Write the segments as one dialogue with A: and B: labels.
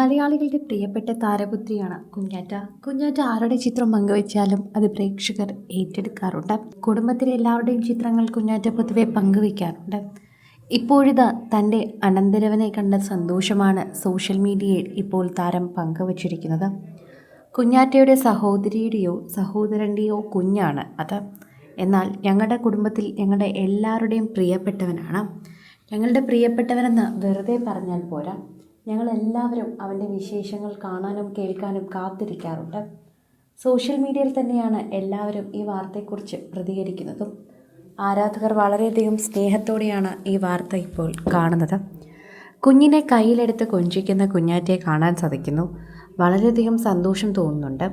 A: മലയാളികളുടെ പ്രിയപ്പെട്ട താരപുത്രിയാണ് കുഞ്ഞാറ്റ. കുഞ്ഞാറ്റ ആരുടെ ചിത്രം പങ്കുവച്ചാലും അത് പ്രേക്ഷകർ ഏറ്റെടുക്കാറുണ്ട്. കുടുംബത്തിലെ എല്ലാവരുടെയും ചിത്രങ്ങൾ കുഞ്ഞാറ്റ പൊതുവെ പങ്കുവയ്ക്കാറുണ്ട്. ഇപ്പോഴിതാ തൻ്റെ അനന്തരവനെ കണ്ട സന്തോഷമാണ് സോഷ്യൽ മീഡിയയിൽ ഇപ്പോൾ താരം പങ്കുവച്ചിരിക്കുന്നത്. കുഞ്ഞാറ്റയുടെ സഹോദരിയുടെയോ സഹോദരൻ്റെയോ കുഞ്ഞാണ് അത്. എന്നാൽ ഞങ്ങളുടെ കുടുംബത്തിൽ ഞങ്ങളുടെ എല്ലാവരുടെയും പ്രിയപ്പെട്ടവനാണ്. ഞങ്ങളുടെ പ്രിയപ്പെട്ടവനെന്ന് വെറുതെ പറഞ്ഞാൽ പോരാ, ഞങ്ങളെല്ലാവരും അവൻ്റെ വിശേഷങ്ങൾ കാണാനും കേൾക്കാനും കാത്തിരിക്കാറുണ്ട്. സോഷ്യൽ മീഡിയയിൽ തന്നെയാണ് എല്ലാവരും ഈ വാർത്തയെക്കുറിച്ച് പ്രതികരിക്കുന്നതും. ആരാധകർ വളരെയധികം സ്നേഹത്തോടെയാണ് ഈ വാർത്ത ഇപ്പോൾ കാണുന്നത്. കുഞ്ഞിനെ കയ്യിലെടുത്ത് കൊഞ്ചിക്കുന്ന കുഞ്ഞാറ്റയെ കാണാൻ സാധിക്കുന്നു. വളരെയധികം സന്തോഷം തോന്നുന്നുണ്ട്.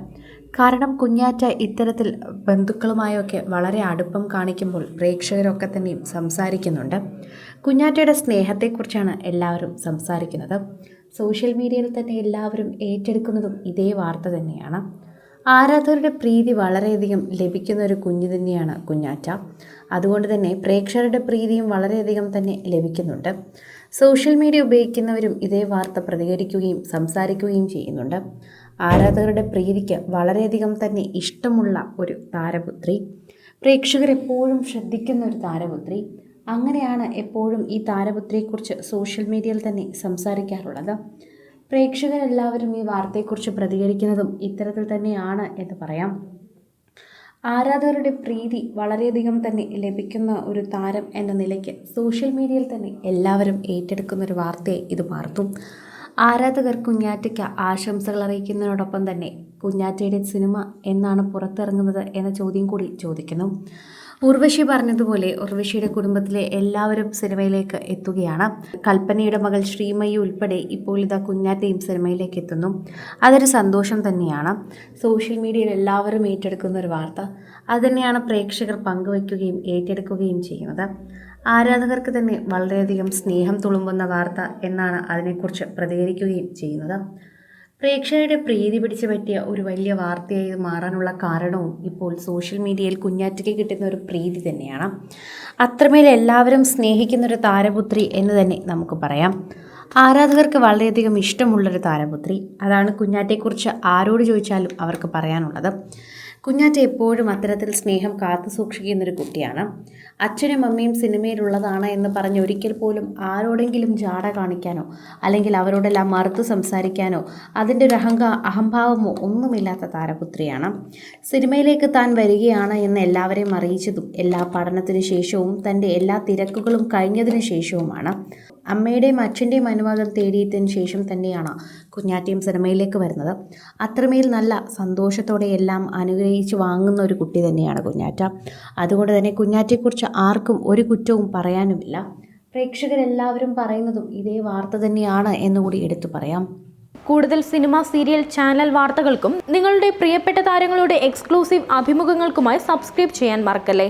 A: കാരണം കുഞ്ഞാറ്റ ഇത്തരത്തിൽ ബന്ധുക്കളുമായൊക്കെ വളരെ അടുപ്പം കാണിക്കുമ്പോൾ പ്രേക്ഷകരൊക്കെ തന്നെയും സംസാരിക്കുന്നുണ്ട്. കുഞ്ഞാറ്റയുടെ സ്നേഹത്തെക്കുറിച്ചാണ് എല്ലാവരും സംസാരിക്കുന്നത്. സോഷ്യൽ മീഡിയയിൽ തന്നെ എല്ലാവരും ഏറ്റെടുക്കുന്നതും ഇതേ വാർത്ത തന്നെയാണ്. ആരാധകരുടെ പ്രീതി വളരെയധികം ലഭിക്കുന്ന ഒരു കുഞ്ഞു തന്നെയാണ് കുഞ്ഞാറ്റ. അതുകൊണ്ട് തന്നെ പ്രേക്ഷകരുടെ പ്രീതിയും വളരെയധികം തന്നെ ലഭിക്കുന്നുണ്ട്. സോഷ്യൽ മീഡിയ ഉപയോഗിക്കുന്നവരും ഇതേ വാർത്ത പ്രതികരിക്കുകയും സംസാരിക്കുകയും ചെയ്യുന്നുണ്ട്. ആരാധകരുടെ പ്രീതിക്ക് വളരെയധികം തന്നെ ഇഷ്ടമുള്ള ഒരു താരപുത്രി, പ്രേക്ഷകർ എപ്പോഴും ശ്രദ്ധിക്കുന്ന ഒരു താരപുത്രി. അങ്ങനെയാണ് എപ്പോഴും ഈ താരപുത്രിയെക്കുറിച്ച് സോഷ്യൽ മീഡിയയിൽ തന്നെ സംസാരിക്കാറുള്ളത്. പ്രേക്ഷകരെല്ലാവരും ഈ വാർത്തയെക്കുറിച്ച് പ്രതികരിക്കുന്നതും ഇത്തരത്തിൽ തന്നെയാണ് എന്ന് പറയാം. ആരാധകരുടെ പ്രീതി വളരെയധികം തന്നെ ലഭിക്കുന്ന ഒരു താരം എന്ന നിലയ്ക്ക് സോഷ്യൽ മീഡിയയിൽ തന്നെ എല്ലാവരും ഏറ്റെടുക്കുന്ന ഒരു വാർത്തയെ ഇത് മാറും. ആരാധകർ കുഞ്ഞാറ്റയ്ക്ക് ആശംസകൾ അറിയിക്കുന്നതിനോടൊപ്പം തന്നെ കുഞ്ഞാറ്റയുടെ സിനിമ എന്നാണ് പുറത്തിറങ്ങുന്നത് എന്ന ചോദ്യം കൂടി ചോദിക്കുന്നു. ഉർവശി പറഞ്ഞതുപോലെ ഉർവശിയുടെ കുടുംബത്തിലെ എല്ലാവരും സിനിമയിലേക്ക് എത്തുകയാണ്. കൽപ്പനയുടെ മകൾ ശ്രീമയി ഉൾപ്പെടെ ഇപ്പോൾ ഇതാ കുഞ്ഞാറ്റയും സിനിമയിലേക്ക് എത്തുന്നു. അതൊരു സന്തോഷം തന്നെയാണ്. സോഷ്യൽ മീഡിയയിൽ എല്ലാവരും ഏറ്റെടുക്കുന്ന ഒരു വാർത്ത അതുതന്നെയാണ് പ്രേക്ഷകർ പങ്കുവയ്ക്കുകയും ഏറ്റെടുക്കുകയും ചെയ്യുന്നത്. ആരാധകർക്ക് തന്നെ വളരെയധികം സ്നേഹം തുളുമ്പുന്ന വാർത്ത എന്നാണ് അതിനെക്കുറിച്ച് പ്രതികരിക്കുകയും ചെയ്യുന്നത്. പ്രേക്ഷകരുടെ പ്രീതി പിടിച്ചു പറ്റിയ ഒരു വലിയ വാർത്തയായി മാറാനുള്ള കാരണവും ഇപ്പോൾ സോഷ്യൽ മീഡിയയിൽ കുഞ്ഞാറ്റയ്ക്ക് കിട്ടുന്ന ഒരു പ്രീതി തന്നെയാണ്. അത്രമേൽ എല്ലാവരും സ്നേഹിക്കുന്നൊരു താരപുത്രി എന്ന് തന്നെ നമുക്ക് പറയാം. ആരാധകർക്ക് വളരെയധികം ഇഷ്ടമുള്ളൊരു താരപുത്രി. അതാണ് കുഞ്ഞാറ്റയെക്കുറിച്ച് ആരോട് ചോദിച്ചാലും അവർക്ക് പറയാനുള്ളത്. കുഞ്ഞാറ്റ എപ്പോഴും അത്തരത്തിൽ സ്നേഹം കാത്തു സൂക്ഷിക്കുന്നൊരു കുട്ടിയാണ്. അച്ഛനും അമ്മയും സിനിമയിലുള്ളതാണ് എന്ന് പറഞ്ഞ് ഒരിക്കൽ പോലും ആരോടെങ്കിലും ജാട കാണിക്കാനോ അല്ലെങ്കിൽ അവരോടെല്ലാം മറുത്തു സംസാരിക്കാനോ അതിൻ്റെ ഒരു അഹംഭാവമോ ഒന്നുമില്ലാത്ത താരപുത്രിയാണ്. സിനിമയിലേക്ക് താൻ വരികയാണ് എന്ന് എല്ലാവരെയും അറിയിച്ചതും എല്ലാ പഠനത്തിന് ശേഷവും തൻ്റെ എല്ലാ തിരക്കുകളും കഴിഞ്ഞതിന് ശേഷവുമാണ്. അമ്മയുടെയും അച്ഛൻ്റെയും അനുവാദം തേടിയതിന് ശേഷം തന്നെയാണ് കുഞ്ഞാറ്റയും സിനിമയിലേക്ക് വരുന്നത്. അത്രമേൽ നല്ല സന്തോഷത്തോടെ എല്ലാം അനുഗ്രഹിച്ച് വാങ്ങുന്ന ഒരു കുട്ടി തന്നെയാണ് കുഞ്ഞാറ്റ. അതുകൊണ്ട് തന്നെ കുഞ്ഞാറ്റയെക്കുറിച്ച് ആർക്കും ഒരു കുറ്റവും പറയാനുമില്ല. പ്രേക്ഷകരെല്ലാവരും പറയുന്നതും ഇതേ വാർത്ത തന്നെയാണ് എന്നുകൂടി എടുത്തു പറയാം.
B: കൂടുതൽ സിനിമ, സീരിയൽ, ചാനൽ വാർത്തകൾക്കും നിങ്ങളുടെ പ്രിയപ്പെട്ട താരങ്ങളുടെ എക്സ്ക്ലൂസീവ് അഭിമുഖങ്ങൾക്കുമായി സബ്സ്ക്രൈബ് ചെയ്യാൻ മറക്കല്ലേ.